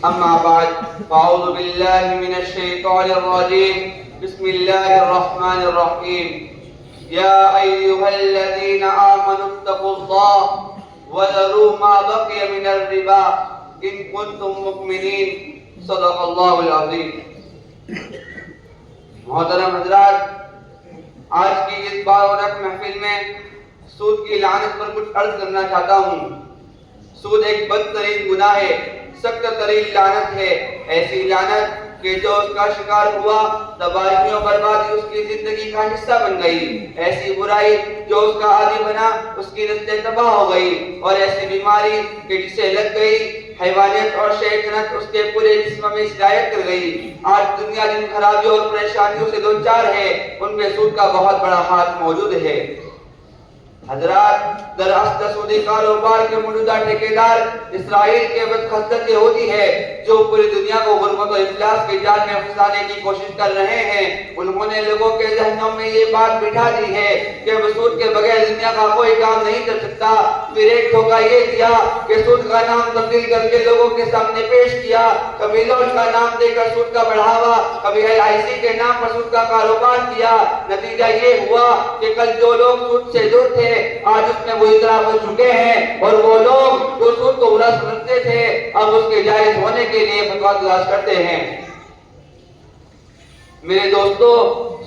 أما بعد فأعوذ بالله من الشيطان الرجيم بسم الله الرحمن الرحيم يا أيها الذين آمنوا اتقوا الله وذروا ما بقي من الربا إن كنتم مؤمنين صدق الله العظيم. محترم حضرات، آج کی اس بارونق محفل میں سود کی لعنت پر کچھ عرض کرنا چاہتا ہوں. سود ایک بدترین گناہ ہے، سخت ترین لعنت ہے. ایسی لعنت کہ جو اس کا شکار ہوا تباہی و بربادی اس کی زندگی کا حصہ بن گئی. ایسی برائی جو اس کا عادی بنا اس کی نسلیں تباہ ہو گئی. اور ایسی بیماری کہ جسے لگ گئی حیوانیت اور شیطنت اس کے پورے جسم میں سرایت کر گئی. آج دنیا جن خرابیوں اور پریشانیوں سے دوچار ہے ان میں سود کا بہت بڑا ہاتھ موجود ہے. حضرات، دراصل سودی کاروبار کے موجودہ ٹھیکیدار اسرائیل کے بدخصلت یہودی ہے جو پوری دنیا کو غربت و افلاس کے جال میں پھنسانے کی کوشش کر رہے ہیں. انہوں نے لوگوں کے ذہنوں میں یہ بات بٹھا دی ہے کہ سود کے بغیر دنیا کا کوئی کام نہیں چل سکتا. پھر ایک دھوکہ یہ دیا کہ سود کا نام تبدیل کر کے لوگوں کے سامنے پیش کیا. کبھی لون کا نام دے کر سود کا بڑھاوا، کبھی LIC کے نام پر سود کا کاروبار کیا. نتیجہ یہ ہوا کہ کل جو لوگ سود سے دور تھے آج اس میں وہی طرح ہو چکے ہیں، اور وہ لوگ جو سود کو برا سمجھتے تھے اب اس کے جائز ہونے کے لیے فتویٰ تلاش کرتے ہیں. میرے دوستو،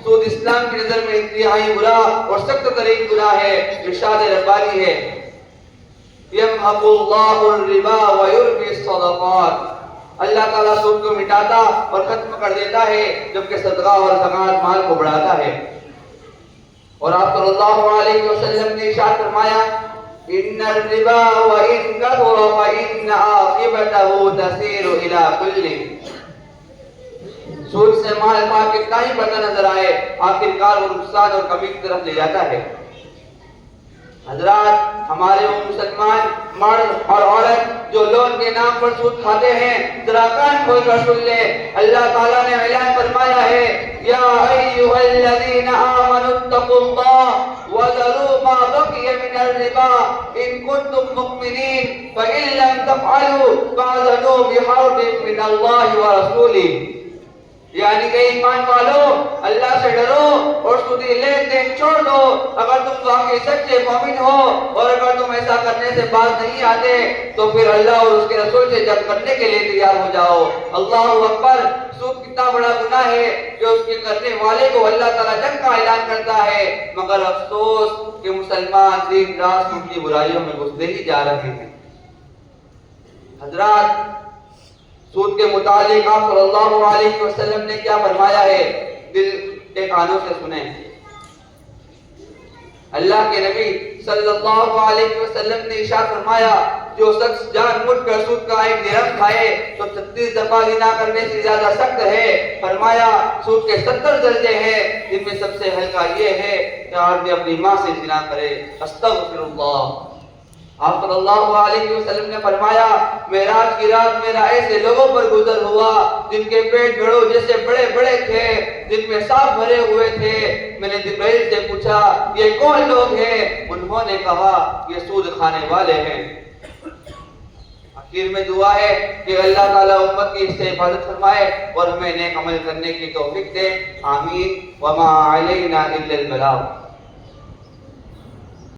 سود اسلام کی نظر میں انتہائی برا اور سخت ترین گناہ ہے. ارشاد ربانی ہے یمحق اللہ الربا ویربی الصدقات. اللہ تعالیٰ سود کو مٹاتا اور ختم کر دیتا ہے جبکہ صدقہ اور زکوٰۃ مال کو بڑھاتا ہے. اور آپ صلی اللہ علیہ وسلم نے ارشاد فرمایا ان الربا وان كثر فان عاقبته تسير الى كل. سود سے مال کا کتنا ہی بڑھتا نظر آئے آخرکار وہ نقصان اور کمی کی طرف لے جاتا ہے. حضرات، ہمارے وہ مسلمان مرد اور عورت جو لون کے نام پر سود کھاتے ہیں ذرا کان کھول کر سن لے. اللہ تعالیٰ نے اعلان فرمایا ہے یا ایھا الذین آمنوا اتقوا اللہ وذروا ما بقی من الربا ان کنتم مؤمنین فإن لم تفعلوا فاذنوا بحرب من اللہ ورسولہ. یعنی کہ ایمان والو، اللہ سے ڈرو اور سودی لین دین چھوڑ دو اگر تم واقعی سچے مومن ہو. اور اگر تم ایسا کرنے سے باز نہیں آتے تو پھر اللہ اور اس کے رسول سے جنگ کرنے کے لیے تیار ہو جاؤ. اللہ اکبر! سود کتنا بڑا گناہ ہے جو اس کے کرنے والے کو اللہ تعالیٰ جنگ کا اعلان کرتا ہے. مگر افسوس کہ مسلمان دن رات ان کی برائیوں میں گھستے ہی جا رہے ہیں. حضرات، سود کے متعلق آپ صلی اللہ علیہ وسلم نے کیا فرمایا ہے دل کے کانوں سے سنیں. اللہ کے نبی صلی اللہ علیہ وسلم نے ارشاد فرمایا جو شخص جان بوجھ کر سود کا ایک درہم کھائے تو 36 دفعہ زنا کرنے سے زیادہ سخت ہے. فرمایا سود کے 70 درجے ہیں جن میں سب سے ہلکا یہ ہے کہ آدمی اپنی ماں سے زنا کرے. استغفر اللہ. آپ صلی اللہ علیہ وسلم نے فرمایا معراج کی رات میرا ایسے لوگوں پر گزر ہوا جن کے پیٹ گھڑوں جیسے بڑے بڑے تھے، جن میں سانپ بھرے ہوئے تھے. میں نے جبرائیل سے پوچھا یہ کون لوگ ہیں؟ انہوں نے کہا یہ سود کھانے والے ہیں. آخر میں دعا ہے کہ اللہ تعالیٰ امت کی اس سے حفاظت فرمائے اور ہمیں نیک عمل کرنے کی توفیق دے. آمین. وما علینا الا البلاغ.